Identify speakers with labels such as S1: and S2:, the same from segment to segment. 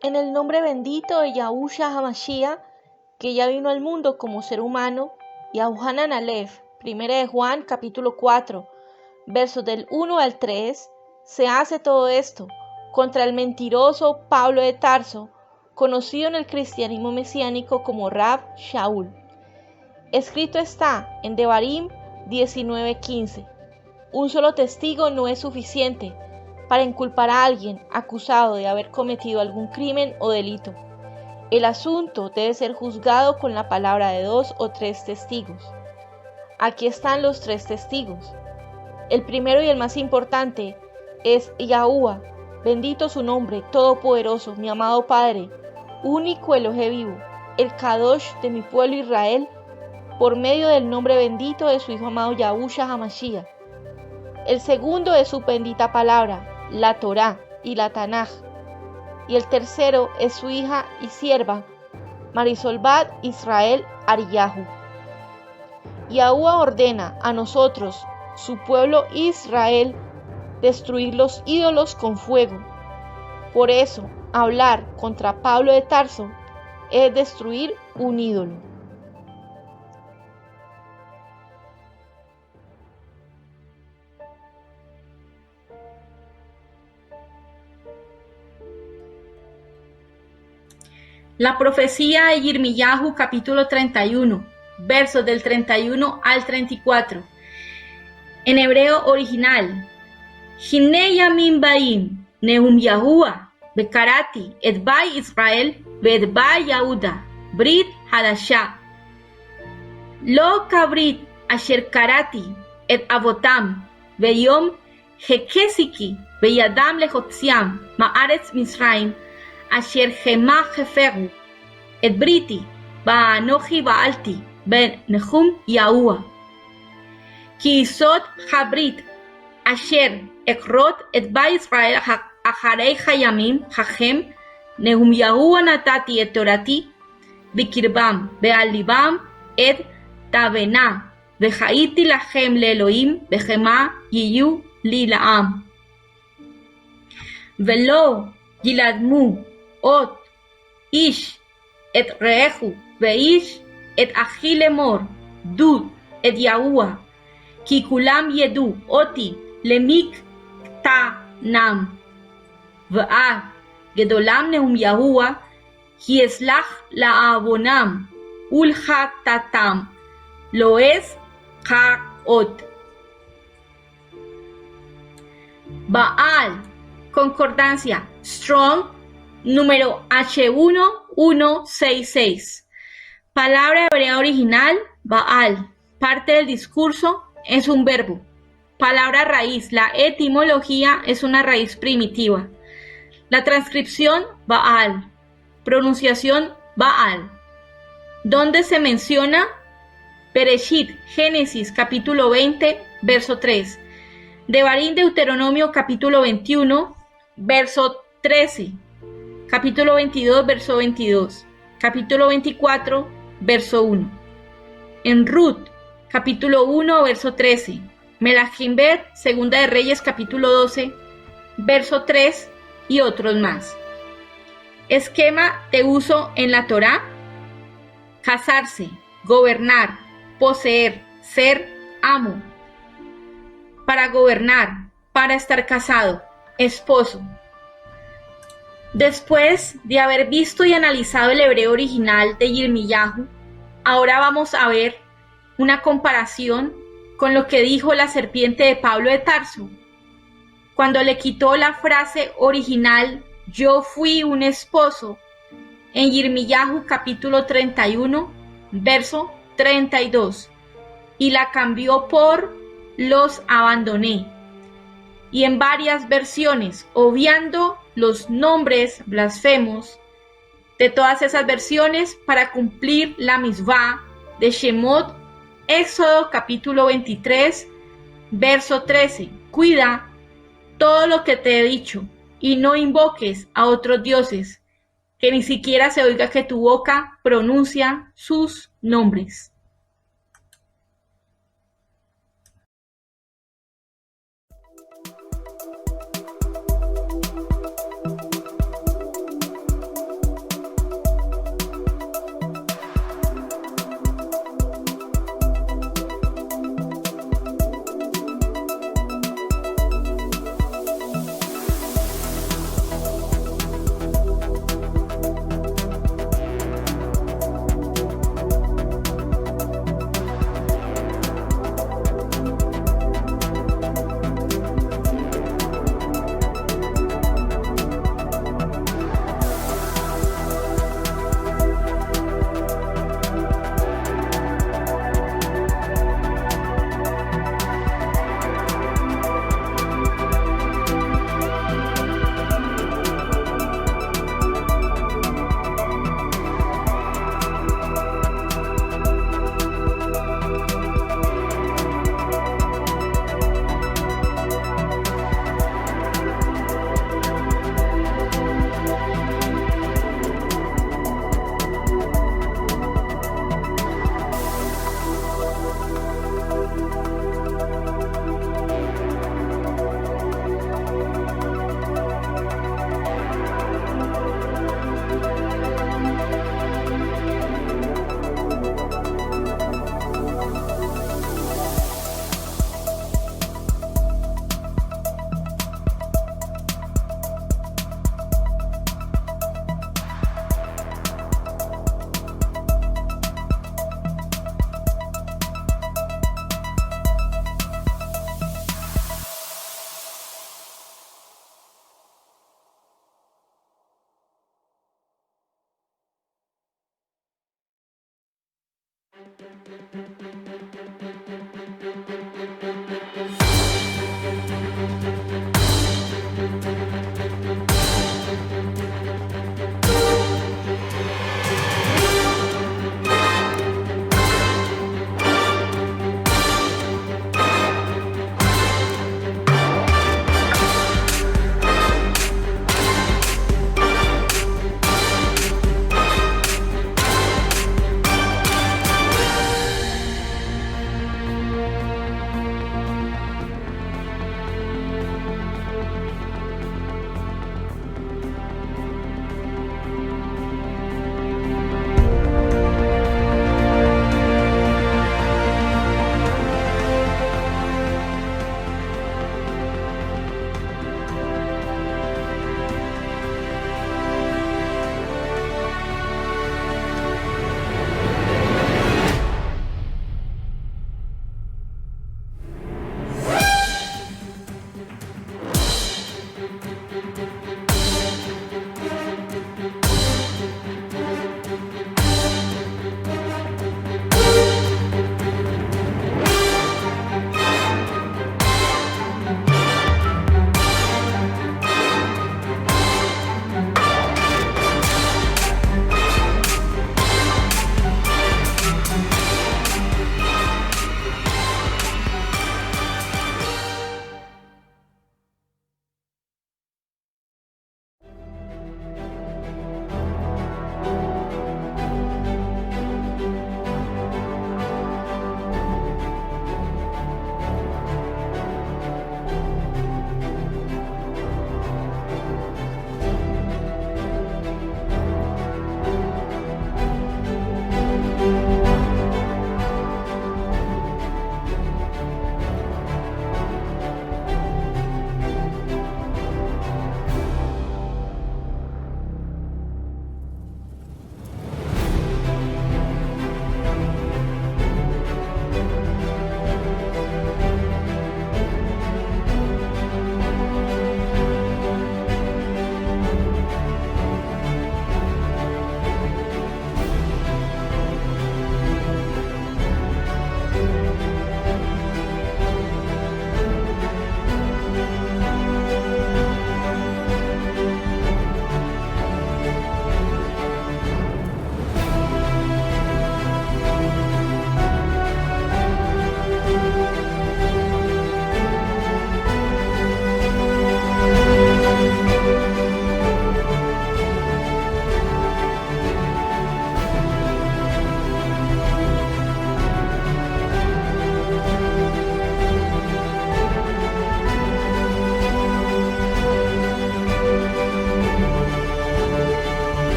S1: En el nombre bendito de Yahushua HaMashiach, que ya vino al mundo como ser humano, Yahuhanan Aleph, 1 de Juan, capítulo 4, versos del 1 al 3, se hace todo esto contra el mentiroso Pablo de Tarso, conocido en el cristianismo mesiánico como Rab Shaul. Escrito está en Devarim 19:15. Un solo testigo no es suficiente para inculpar a alguien acusado de haber cometido algún crimen o delito. El asunto debe ser juzgado con la palabra de 2 o 3 testigos. Aquí están los 3 testigos. El primero y el más importante es Yahuwah, bendito su nombre, todopoderoso, mi amado Padre, único Elohé vivo, el Kadosh de mi pueblo Israel, por medio del nombre bendito de su Hijo amado Yahushua HaMashiach. El segundo es su bendita palabra, la Torá y la Tanaj. Y el tercero es su hija y sierva, Marisol Bat Israel Ariyahu. Yahuwah ordena a nosotros, su pueblo Israel, destruir los ídolos con fuego. Por eso, hablar contra Pablo de Tarso es destruir un ídolo.
S2: La profecía de Yirmiyahu, capítulo 31, versos del 31 al 34. En hebreo original. Hine yamim baim, Nehum Yahuwah, bekarati, et bai Israel, et bai Yahuda, Brit Hadashah. Lo kabrit asher karati, et avotam, beyom hekesiki, beyadam lehotziam, ma'aretz Misraim, asher hema heferu, et briti, ba'anochi ba'alti, ben Nehum Yahuwah. Ki isot habrit, asher ekrot et ba Israel acharei hayamim hachem, Nehum Yahuwah natati et torati, bikirbam, be'alibam, et tabena, vehaiti lachem leElohim, behema yiyu li la'am. Velo yiladmu ot ish et rehu veish et achi lemor dud et Yahuwah ki kulam yedu oti lemik ta nam va'ad gedolam Nehum Yahuwah ki eslach la'avonam ulha tatam loes ha'ot. Baal, concordancia Strong, número H1166. Palabra hebrea original, Baal. Parte del discurso es un verbo. Palabra raíz, la etimología es una raíz primitiva. La transcripción, Baal. Pronunciación, Baal. ¿Dónde se menciona? Bereshit, Génesis, capítulo 20, verso 3. Devarim, Deuteronomio, capítulo 21, verso 13. Capítulo 22, verso 22. Capítulo 24, verso 1. En Ruth, capítulo 1, verso 13. Melachim Bet, Segunda de Reyes, capítulo 12, verso 3 y otros más. Esquema de uso en la Torá: casarse, gobernar, poseer, ser amo. Para gobernar, para estar casado, esposo. Después de haber visto y analizado el hebreo original de Yirmiyahu, ahora vamos a ver una comparación con lo que dijo la serpiente de Pablo de Tarso, cuando le quitó la frase original "yo fui un esposo" en Yirmiyahu capítulo 31, verso 32, y la cambió por "los abandoné", y en varias versiones, obviando los nombres blasfemos de todas esas versiones para cumplir la misvá de Shemot, Éxodo capítulo 23, verso 13. Cuida todo lo que te he dicho y no invoques a otros dioses, que ni siquiera se oiga que tu boca pronuncia sus nombres.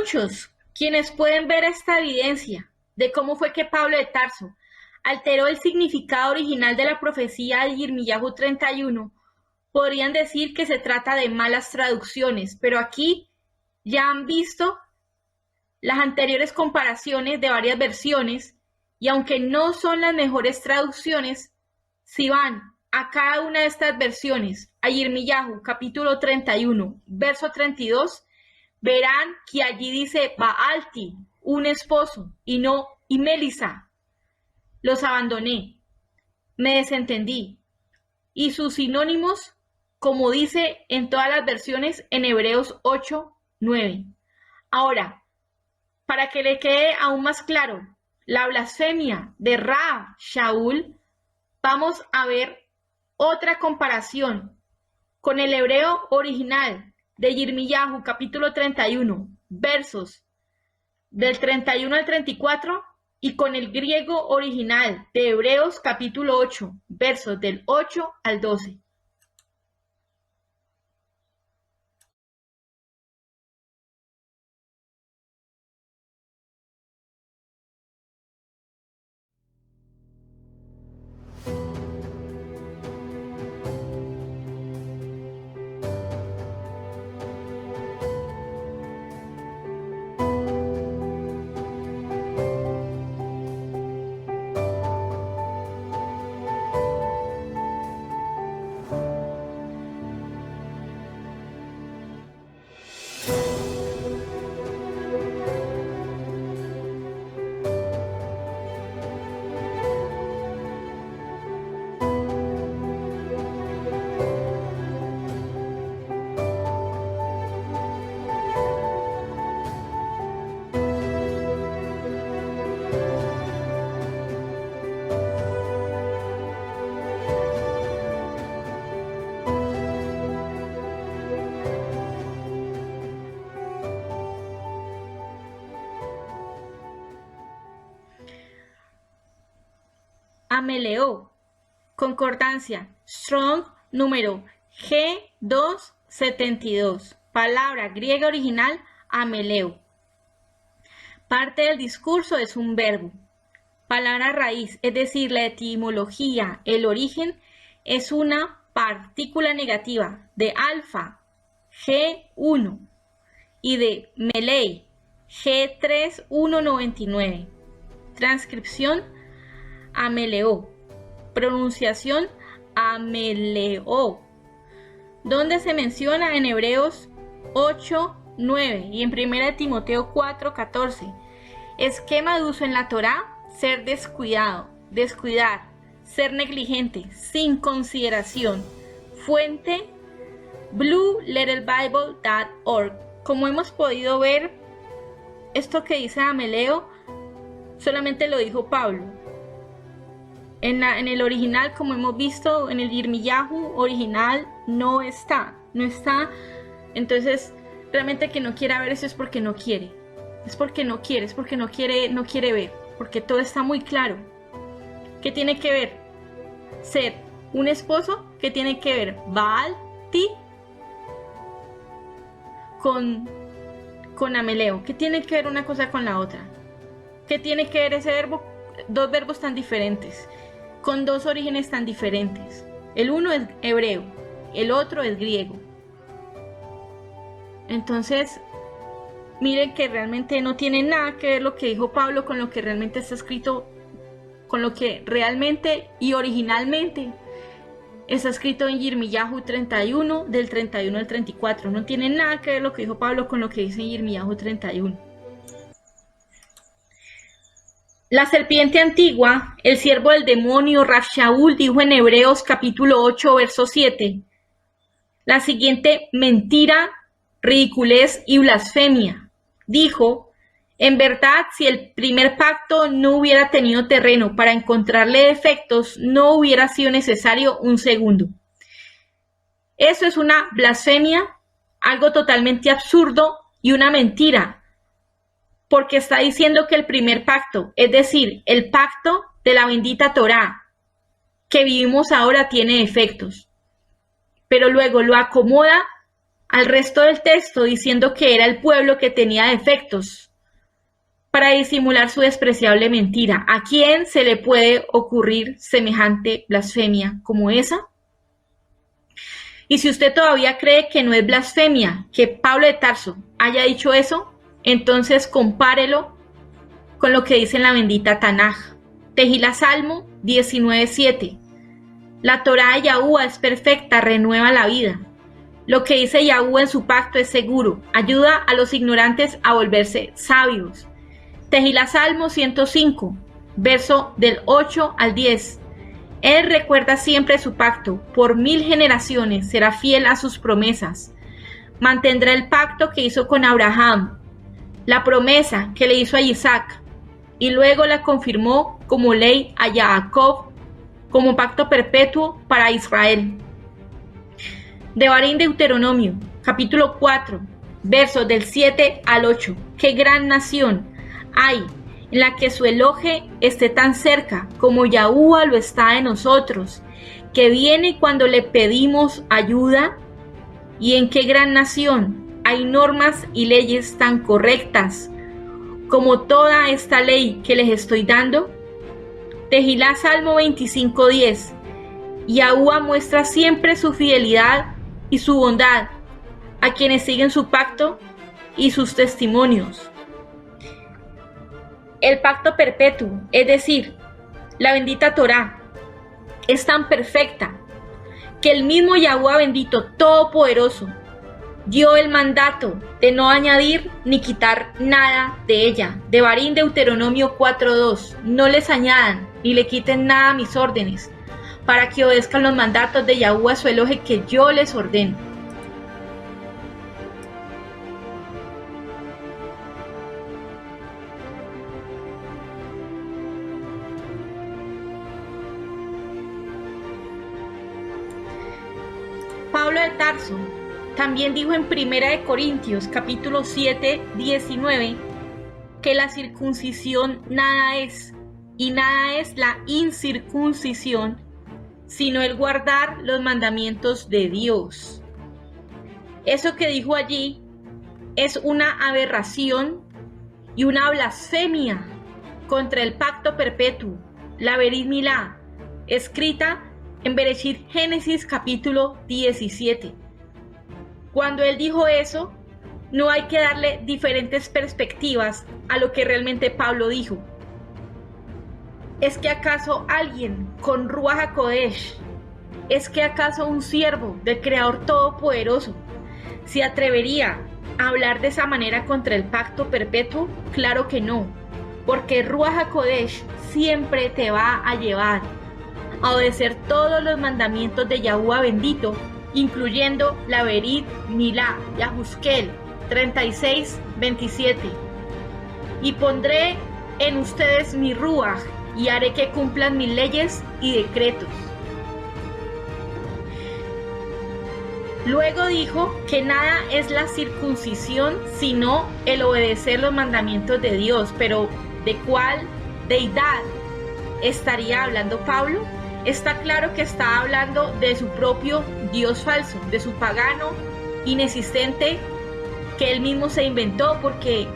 S2: Muchos quienes pueden ver esta evidencia de cómo fue que Pablo de Tarso alteró el significado original de la profecía de Yirmiyahu 31, podrían decir que se trata de malas traducciones, pero aquí ya han visto las anteriores comparaciones de varias versiones y aunque no son las mejores traducciones, si van a cada una de estas versiones, a Yirmiyahu capítulo 31, verso 32, verán que allí dice Baalti, un esposo, y no y Melisa, los abandoné. me desentendí. Y sus sinónimos, como dice en todas las versiones en Hebreos 8:9. Ahora, para que le quede aún más claro la blasfemia de Raab Shaul, vamos a ver otra comparación con el hebreo original de Yirmiyahu, capítulo 31, versos del 31 al 34, y con el griego original de Hebreos, capítulo 8, versos del 8 al 12. Ameleó, concordancia, Strong número G272, palabra griega original, ameleo. Parte del discurso es un verbo. Palabra raíz, es decir, la etimología, el origen, es una partícula negativa de alfa, G1, y de melei, G3199. Transcripción, ameleó. Pronunciación, ameleó. Donde se menciona en Hebreos 8:9 y en 1 Timoteo 4:14. Esquema de uso en la Torá: ser descuidado, descuidar, ser negligente, sin consideración. Fuente, blueletterbible.org. Como hemos podido ver, esto que dice ameleo solamente lo dijo Pablo. En el original, como hemos visto, en el Yirmiyahu original no está. Entonces, realmente que no quiera ver eso es porque no quiere. Es porque no quiere ver, porque todo está muy claro. ¿Qué tiene que ver ser un esposo? ¿Qué tiene que ver Baal, ti, con ameleo? ¿Qué tiene que ver una cosa con la otra? ¿Qué tiene que ver ese verbo? Dos verbos tan diferentes, con dos orígenes tan diferentes. El uno es hebreo, el otro es griego. Entonces, miren que realmente no tiene nada que ver lo que dijo Pablo con lo que realmente está escrito, con lo que realmente y originalmente está escrito en Yirmiyahu 31, del 31 al 34. No tiene nada que ver lo que dijo Pablo con lo que dice en Yirmiyahu 31. La serpiente antigua, el siervo del demonio, Raab Shaul, dijo en Hebreos capítulo 8, verso 7, la siguiente mentira, ridiculez y blasfemia. Dijo, en verdad, si el primer pacto no hubiera tenido terreno para encontrarle defectos, no hubiera sido necesario un segundo. Eso es una blasfemia, algo totalmente absurdo y una mentira, porque está diciendo que el primer pacto, es decir, el pacto de la bendita Torá que vivimos ahora, tiene defectos, pero luego lo acomoda al resto del texto diciendo que era el pueblo que tenía defectos para disimular su despreciable mentira. ¿A quién se le puede ocurrir semejante blasfemia como esa? Y si usted todavía cree que no es blasfemia que Pablo de Tarso haya dicho eso, entonces compárelo con lo que dice en la bendita Tanaj. Tejila Salmo 19:7. La Torá de Yahuwah es perfecta, renueva la vida. Lo que dice Yahuwah en su pacto es seguro, ayuda a los ignorantes a volverse sabios. Tejila Salmo 105, verso del 8 al 10. Él recuerda siempre su pacto, por 1000 generaciones será fiel a sus promesas. Mantendrá el pacto que hizo con Abraham, la promesa que le hizo a Isaac, y luego la confirmó como ley a Jacob, como pacto perpetuo para Israel. Devarim Deuteronomio, capítulo 4, versos del 7 al 8. ¡Qué gran nación hay en la que su eloje esté tan cerca como Yahuwah lo está de nosotros, que viene cuando le pedimos ayuda! Y en qué gran nación hay normas y leyes tan correctas como toda esta ley que les estoy dando. Tejilá, Salmo 25:10. Yahuwah muestra siempre su fidelidad y su bondad a quienes siguen su pacto y sus testimonios. El pacto perpetuo, es decir, la bendita Torá, es tan perfecta que el mismo Yahuwah bendito todopoderoso dio el mandato de no añadir ni quitar nada de ella. Devarim Deuteronomio 4:2. No les añadan ni le quiten nada a mis órdenes, para que obedezcan los mandatos de Yahuwah su eloje que yo les ordeno. Pablo de Tarso también dijo en 1 Corintios capítulo 7, 19 que la circuncisión nada es, y nada es la incircuncisión, sino el guardar los mandamientos de Dios. Eso que dijo allí es una aberración y una blasfemia contra el pacto perpetuo, la Berit Milá, escrita en Bereshit Génesis capítulo 17. Cuando él dijo eso, no hay que darle diferentes perspectivas a lo que realmente Pablo dijo. ¿Es que acaso alguien con Ruach HaKodesh, es que acaso un siervo del Creador Todopoderoso, se atrevería a hablar de esa manera contra el pacto perpetuo? Claro que no, porque Ruach HaKodesh siempre te va a llevar a obedecer todos los mandamientos de Yahuwah bendito, incluyendo la Berit Milá, Yahuzkel 36:27. Y pondré en ustedes mi Ruach, y haré que cumplan mis leyes y decretos. Luego dijo que nada es la circuncisión sino el obedecer los mandamientos de Dios. Pero ¿de cuál deidad estaría hablando Pablo? Está claro que está hablando de su propio Dios falso, de su pagano inexistente que él mismo se inventó, porque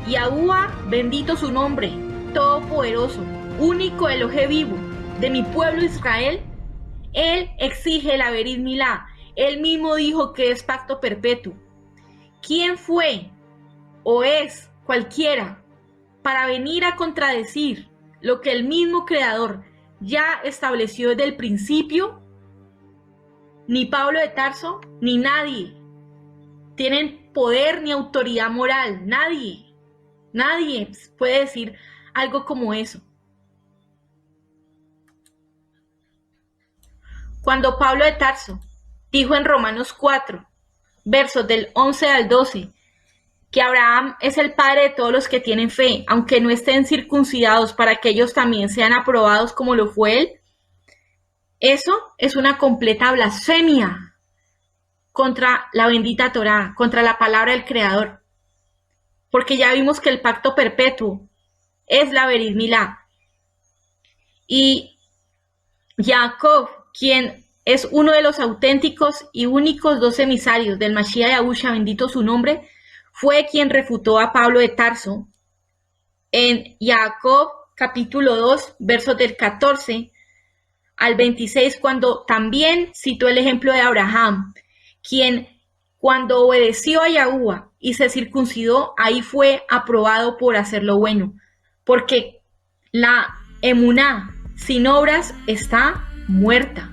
S2: Yahuwah, bendito su nombre, todopoderoso, único Elohe vivo de mi pueblo Israel, él exige la Berit Milá. Él mismo dijo que es pacto perpetuo. ¿Quién fue o es cualquiera para venir a contradecir lo que el mismo Creador ya estableció desde el principio? Ni Pablo de Tarso, ni nadie tienen poder ni autoridad moral. Nadie puede decir algo como eso. Cuando Pablo de Tarso dijo en Romanos 4, versos del 11 al 12, que Abraham es el padre de todos los que tienen fe, aunque no estén circuncidados, para que ellos también sean aprobados como lo fue él, eso es una completa blasfemia contra la bendita Torá, contra la palabra del Creador, porque ya vimos que el pacto perpetuo es la Berit Milá. Y Jacob, quien es uno de los auténticos y únicos 2 emisarios del Mashiach Yahusha, bendito su nombre, fue quien refutó a Pablo de Tarso en Jacob capítulo 2, versos del 14 al 26, cuando también citó el ejemplo de Abraham, quien cuando obedeció a Yahuwah y se circuncidó, ahí fue aprobado por hacer lo bueno, porque la emuná sin obras está muerta.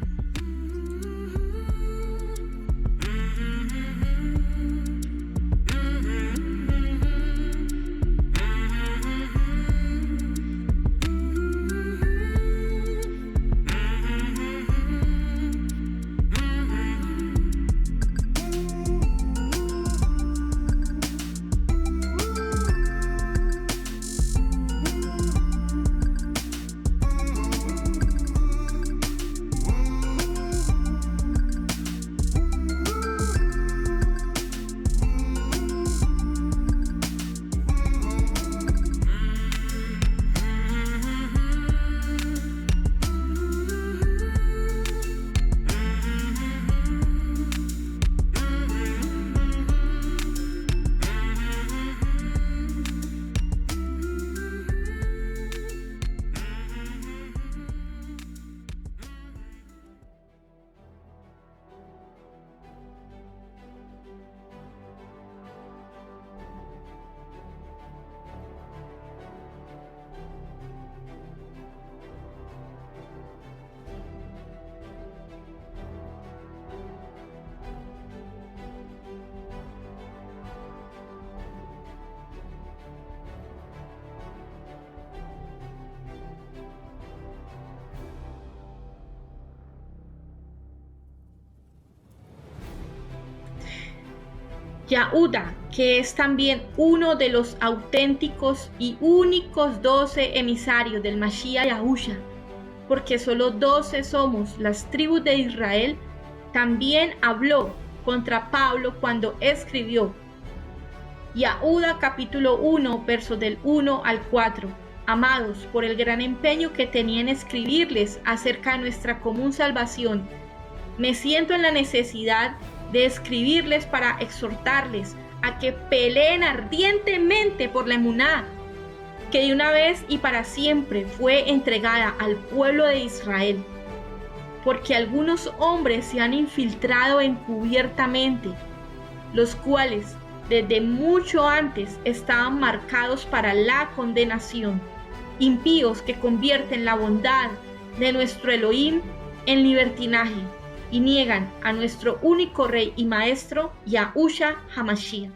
S2: Yahuda, que es también uno de los auténticos y únicos 12 emisarios del Mashiach Yahusha, porque solo 12 somos las tribus de Israel, también habló contra Pablo cuando escribió Yahuda capítulo 1, versos del 1 al 4. Amados, por el gran empeño que tenía en escribirles acerca de nuestra común salvación, me siento en la necesidad de escribirles para exhortarles a que peleen ardientemente por la emuná, que de una vez y para siempre fue entregada al pueblo de Israel, porque algunos hombres se han infiltrado encubiertamente, los cuales desde mucho antes estaban marcados para la condenación, impíos que convierten la bondad de nuestro Elohim en libertinaje y niegan a nuestro único Rey y Maestro, Yahusha HaMashiach.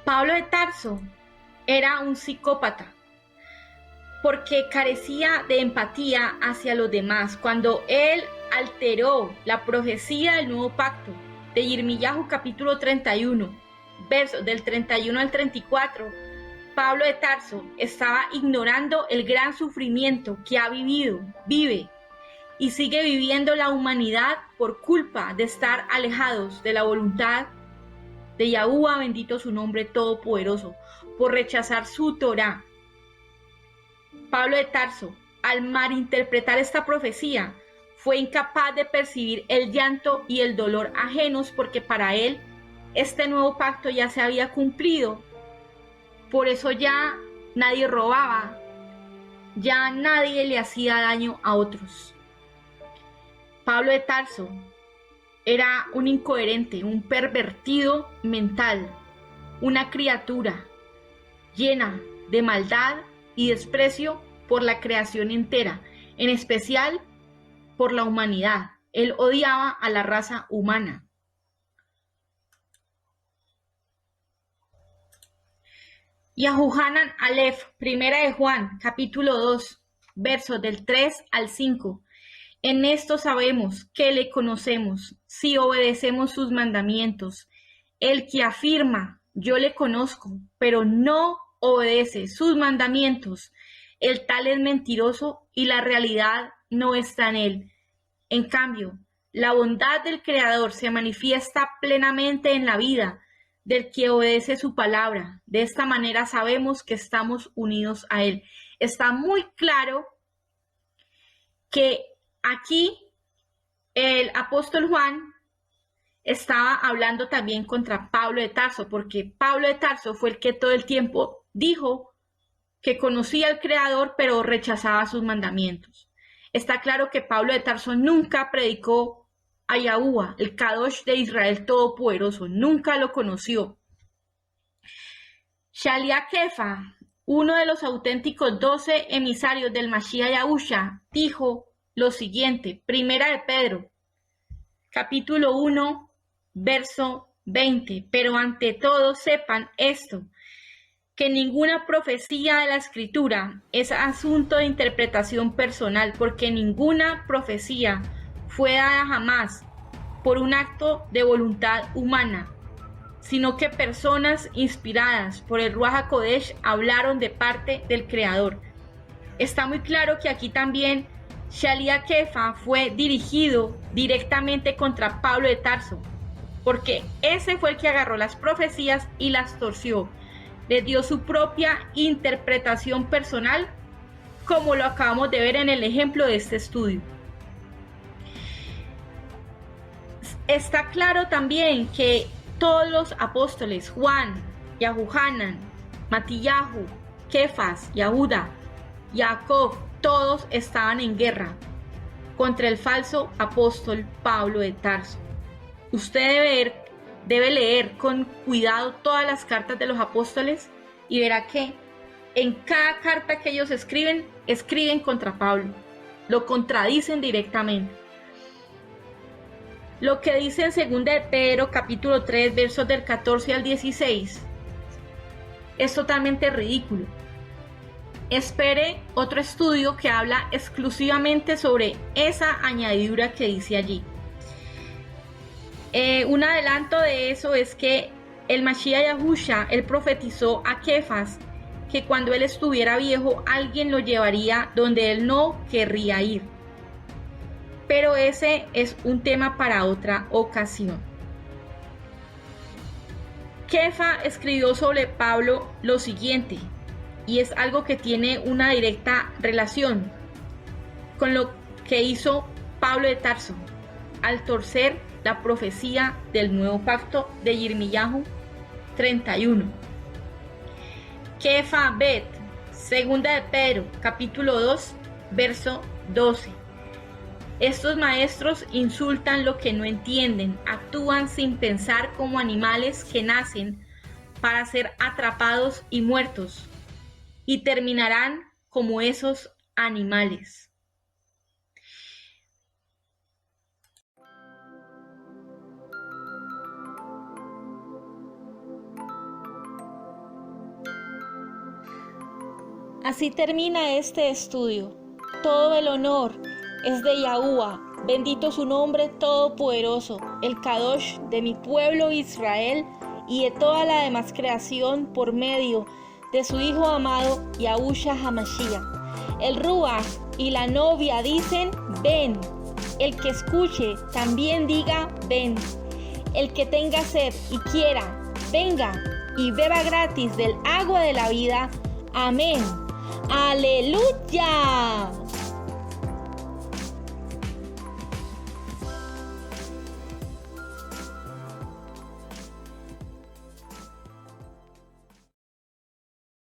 S2: Pablo de Tarso era un psicópata porque carecía de empatía hacia los demás. Cuando él alteró la profecía del nuevo pacto de Yirmiyahu capítulo 31, versos del 31 al 34, Pablo de Tarso estaba ignorando el gran sufrimiento que ha vivido, vive y sigue viviendo la humanidad por culpa de estar alejados de la voluntad de Yahuwah, bendito su nombre todopoderoso, por rechazar su Torá. Pablo de Tarso, al malinterpretar esta profecía, fue incapaz de percibir el llanto y el dolor ajenos, porque para él este nuevo pacto ya se había cumplido. Por eso ya nadie robaba, ya nadie le hacía daño a otros. Pablo de Tarso era un incoherente, un pervertido mental, una criatura llena de maldad y desprecio por la creación entera, en especial por la humanidad. Él odiaba a la raza humana. Yahuhanan Aleph, primera de Juan, capítulo 2, versos del 3 al 5. En esto sabemos que le conocemos, si obedecemos sus mandamientos. El que afirma, yo le conozco, pero no obedece sus mandamientos, el tal es mentiroso y la realidad no está en él. En cambio, la bondad del Creador se manifiesta plenamente en la vida del que obedece su palabra. De esta manera sabemos que estamos unidos a él. Está muy claro que aquí el apóstol Juan estaba hablando también contra Pablo de Tarso, porque Pablo de Tarso fue el que todo el tiempo dijo que conocía al Creador, pero rechazaba sus mandamientos. Está claro que Pablo de Tarso nunca predicó a Yahuwah, el Kadosh de Israel Todopoderoso, nunca lo conoció. Shalia Kefa, uno de los auténticos 12 emisarios del Mashiach Yahusha, dijo lo siguiente, primera de Pedro, capítulo 1, verso 20, pero ante todo sepan esto, que ninguna profecía de la Escritura es asunto de interpretación personal, porque ninguna profecía fue dada jamás por un acto de voluntad humana, sino que personas inspiradas por el Ruach HaKodesh hablaron de parte del Creador. Está muy claro que aquí también Shalia Kefa fue dirigido directamente contra Pablo de Tarso, porque ese fue el que agarró las profecías y las torció. Le dio su propia interpretación personal, como lo acabamos de ver en el ejemplo de este estudio. Está claro también que todos los apóstoles, Juan, Yahuhanan, contra el falso apóstol Pablo de Tarso. Usted debe leer con cuidado todas las cartas de los apóstoles y verá que en cada carta que ellos escriben contra Pablo, lo contradicen directamente. Lo que dice en 2 de Pedro capítulo 3 versos del 14 al 16 es totalmente ridículo. Espere otro estudio que habla exclusivamente sobre esa añadidura que dice allí. Un adelanto de eso es que el Mashiach Yahusha, él profetizó a Kefas que cuando él estuviera viejo alguien lo llevaría donde él no querría ir. Pero ese es un tema para otra ocasión. Kefa escribió sobre Pablo lo siguiente, y es algo que tiene una directa relación con lo que hizo Pablo de Tarso al torcer la profecía del nuevo pacto de Yirmiyahu 31. Kefa Bet, 2 de Pedro, capítulo 2, verso 12. Estos maestros insultan lo que no entienden, actúan sin pensar como animales que nacen para ser atrapados y muertos, y terminarán como esos animales.
S1: Así termina este estudio. Todo el honor es de Yahuwah, bendito su nombre todopoderoso, el Kadosh de mi pueblo Israel y de toda la demás creación por medio de su Hijo amado Yahushua HaMashiach. El Ruach y la novia dicen, ven. El que escuche también diga, ven. El que tenga sed y quiera, venga y beba gratis del agua de la vida. Amén. ¡Aleluya!